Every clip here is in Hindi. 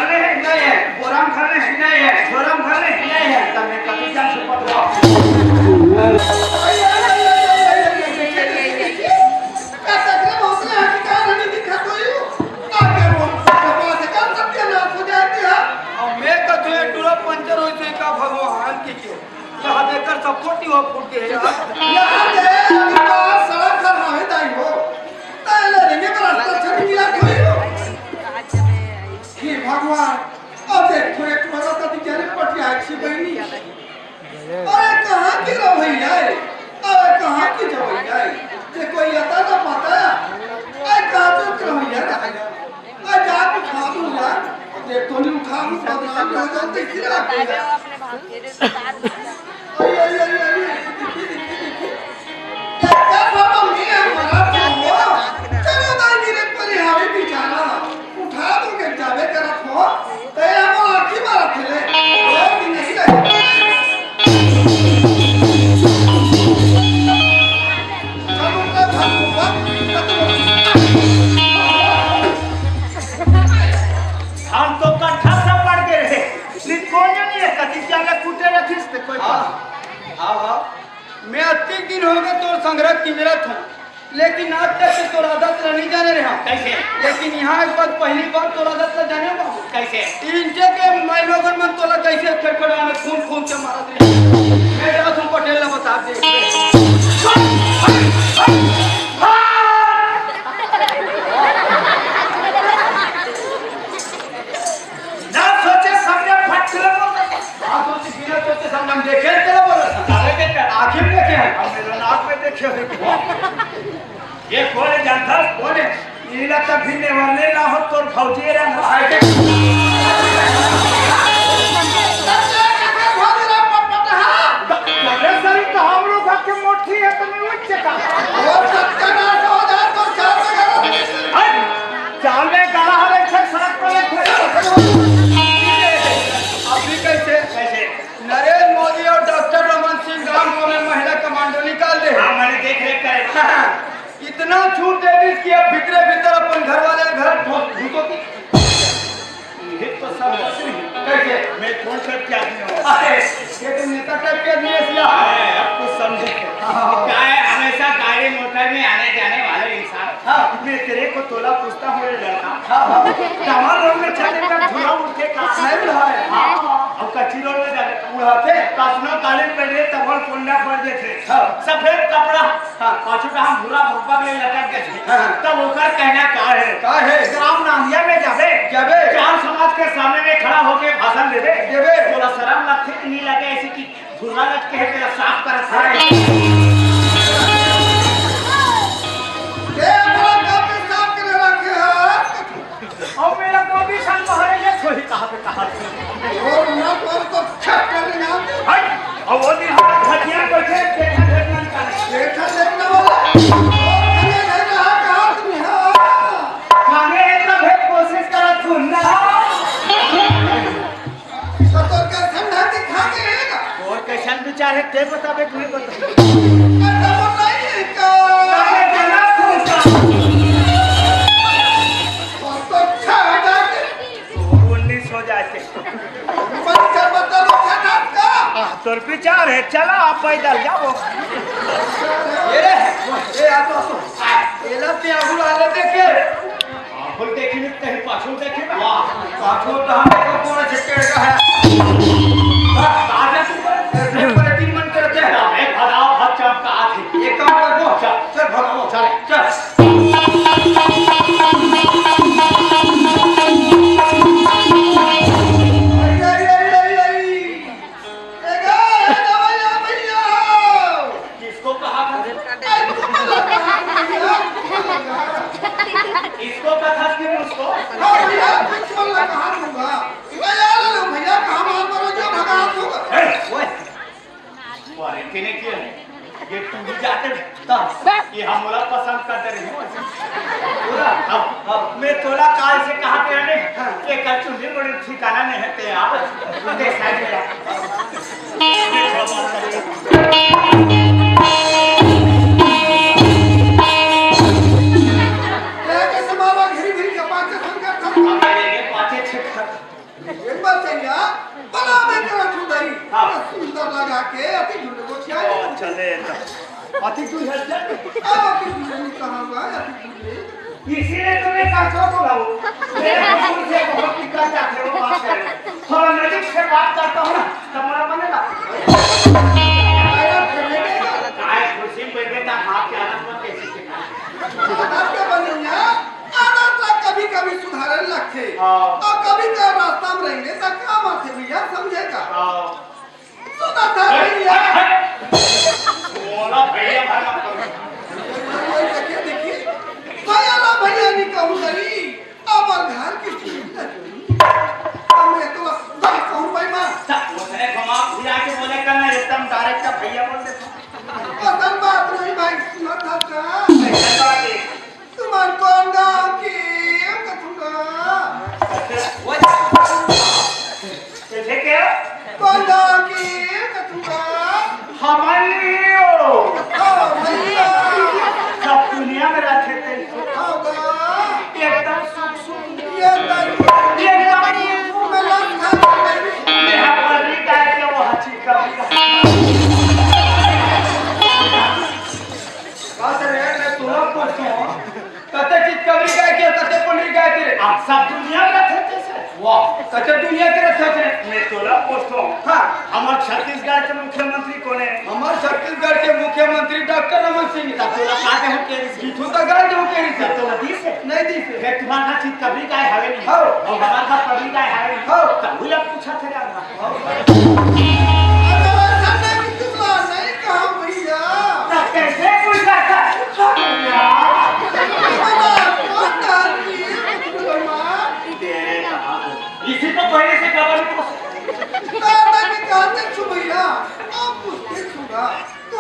खाने हैं नहीं है, बोराम खाने हैं नहीं है, बोराम खाने हैं नहीं है, तब मैं कभी जा सुपर लो। भगवान की क्यों यहाँ देखकर सब फोटी हो फूट के यहाँ दे सड़क पर हमें दाई हो ताले रेंगे पर रास्ता छड़ी मिला कोई हो हे भगवान अब देखो एक बड़ा सा दिखाने पटिया अच्छी बनी अरे कहाँ की रवैया है अरे कहाँ की रवैया है ये कोई आता ना पता है अरे कहाँ तो रवैया रहेगा अरे जाके खा दूँ यार देख तो नहीं उठा दूँ बदनाम हो जाते खिला मैं अति दिन हो गए तो संग्रह किंजरत हूँ लेकिन आज तक से तो आदत नहीं जाने रहा कैसे लेकिन यहाँ एक बार पहली बार तो आदत जाने कैसे इनके के माइलोगन में तोला कैसे खड़खड़ा में खून खून के मारत रही मैं जरा तुम पटेल ने बता दे ना सोचे सामने फट चला आप सोचे बिना सोचे सामने हम देखे चला बोला आखिर में क्या है मेरे नाक में देखे ये कौन है जानता कौन है ये लगता भिड़ने वाले ना हो तो फौजी रे मोटी है तो मैं उच्च का और सत्यानाश हो जाए तो चाल में गाला हर एक सड़क पर अभी कैसे कैसे नरेंद्र मोदी और डॉक्टर रमन सिंह गांव में महिला कमांडो निकाल दे मैंने देख रेख करे इतना छूट दे दी कि अब भीतरे भीतर अपन घर वाले घर घुसो की ये तो सब कैसे मैं कौन सा क्या आदमी हूं अरे ये तो नेता टाइप के आदमी है सिया अब कुछ समझे क्या है हमेशा गाड़ी मोटर में आने जाने वाले इंसान हां मैं तेरे को तोला पूछता हूं लड़का हां कमाल रोड में चलने का धुआं उठे का नहीं रहा है हां अब कच्ची रोड में जाते उड़ाते कासनो काले पहले तबल कोंडा पड़ देते सफेद कपड़ा हां पाछू का हम भूरा भोपा में लटक के तब ओकर कहना का है ग्राम नांदिया में जाबे चार समाज के सामने में खड़ा होके भाषण देबे थोड़ा शर्म लगती नहीं लगे ऐसे कि भूरा लट के तेरा साफ करत है ये बड़ा काफी साफ करे रखे है और मेरा गोभी सन बहरे ये छोड़ी कहां पे कहां और ना पर तो छट कर ना हट और वो दिन हम खटिया बैठे देखा देखना वाला खाने रहा कहां तुम हां खाने तो भेद कोशिश करा सुनना तो का समझा के खा के और कैसन विचार है ते बताबे तुम्हें बता नहीं का तबे जना खुशा और तो छाड़ा के 19 हो जाते बच्चा बता लो खाना का तोर विचार है चला आप पैदल जाओ ये रे ए आ तो एला ते आगु आले देखे आगु देखी कहीं पाछू देखे वाह पाछू तो हम को कोन छक्के का है आजा तू पर तीन मन करते हैं एक भगाओ हाथ चाप का आथे एक काम कर वो चल भगाओ चल किसको कहा इसको कथा कि उसको भैया कुछ बोलना कहां दूंगा भैया कहां मार मारो जो भगा दूंगा ओए अरे किने किया ये तू भी जाते तब ये हम मोला पसंद करते रहे पूरा अब मैं थोड़ा काल से कहा के आने ये कच्चू दिन बड़ी ठिकाना नहीं है ते आप देख साइड अब की कहाँ गया इसीलिए तुम्हें कहा बुलाओ मेरे मुंह से बहुत कितना चाहते हो बात करो थोड़ा नजदीक से बात करता हूँ ना तुम्हारा बनेगा काय खुशी बैठे था हाथ के आदत में कैसे सिखा आदत के बनेगा आदत ला कभी कभी सुधारने लगते और कभी कभी रास्ता में रहेंगे तो काम आते भैया समझेगा सुना था भैया बोला भैया भागा देखिए भैया ला भैया नहीं कहूँ करी अब घर की चीज अब मैं तो बस कहूँ भाई मां उसने घुमा फिरा के बोले करना एकदम डायरेक्ट भैया बोल देता असल बात नहीं भाई सुना था का ऐसा बात है तुम कौन गाँव की कथूंगा कैसे क्या कौन गाँव की कथूंगा हमारी भैया सब दुनिया में रहते थे होगा एकदम सुख सुख ये तरी एकदम में लग खा गई यहाँ पर भी काय के वो हची कभी बात रे मैं तोरा पूछूं कते चितकवरी गाय के कते पंडरी गाय के आप सब दुनिया में रहते थे वाह कते दुनिया के रहते थे मैं तोला पूछता हूँ हां हमारे छत्तीसगढ़ के मुख्यमंत्री कौन है हमार छत्तीसगढ़ के मुख्यमंत्री डॉक्टर रमन सिंह तब तोला काटे हो के जीठू तो गाय हो के तब तोला दी से नहीं दी से है तुम्हारा चित कभी काय हवे नहीं हो और हमारा का कभी काय हवे नहीं हो तब वो पूछा थे यार अरे सामने की तुमला नहीं कहा भैया तब कैसे पूछा था कौन डाली तुमला इसी तो पहले से खबर नहीं दादा के कहते छु भैया अब पूछते छूगा तो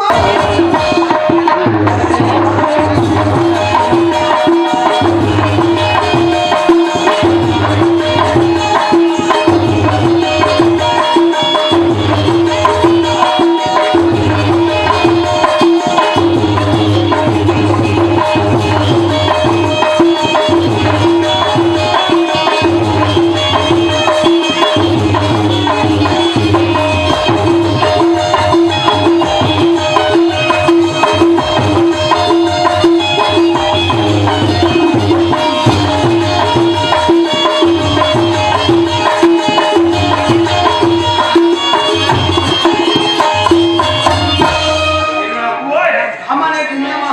हमारे दुनिया में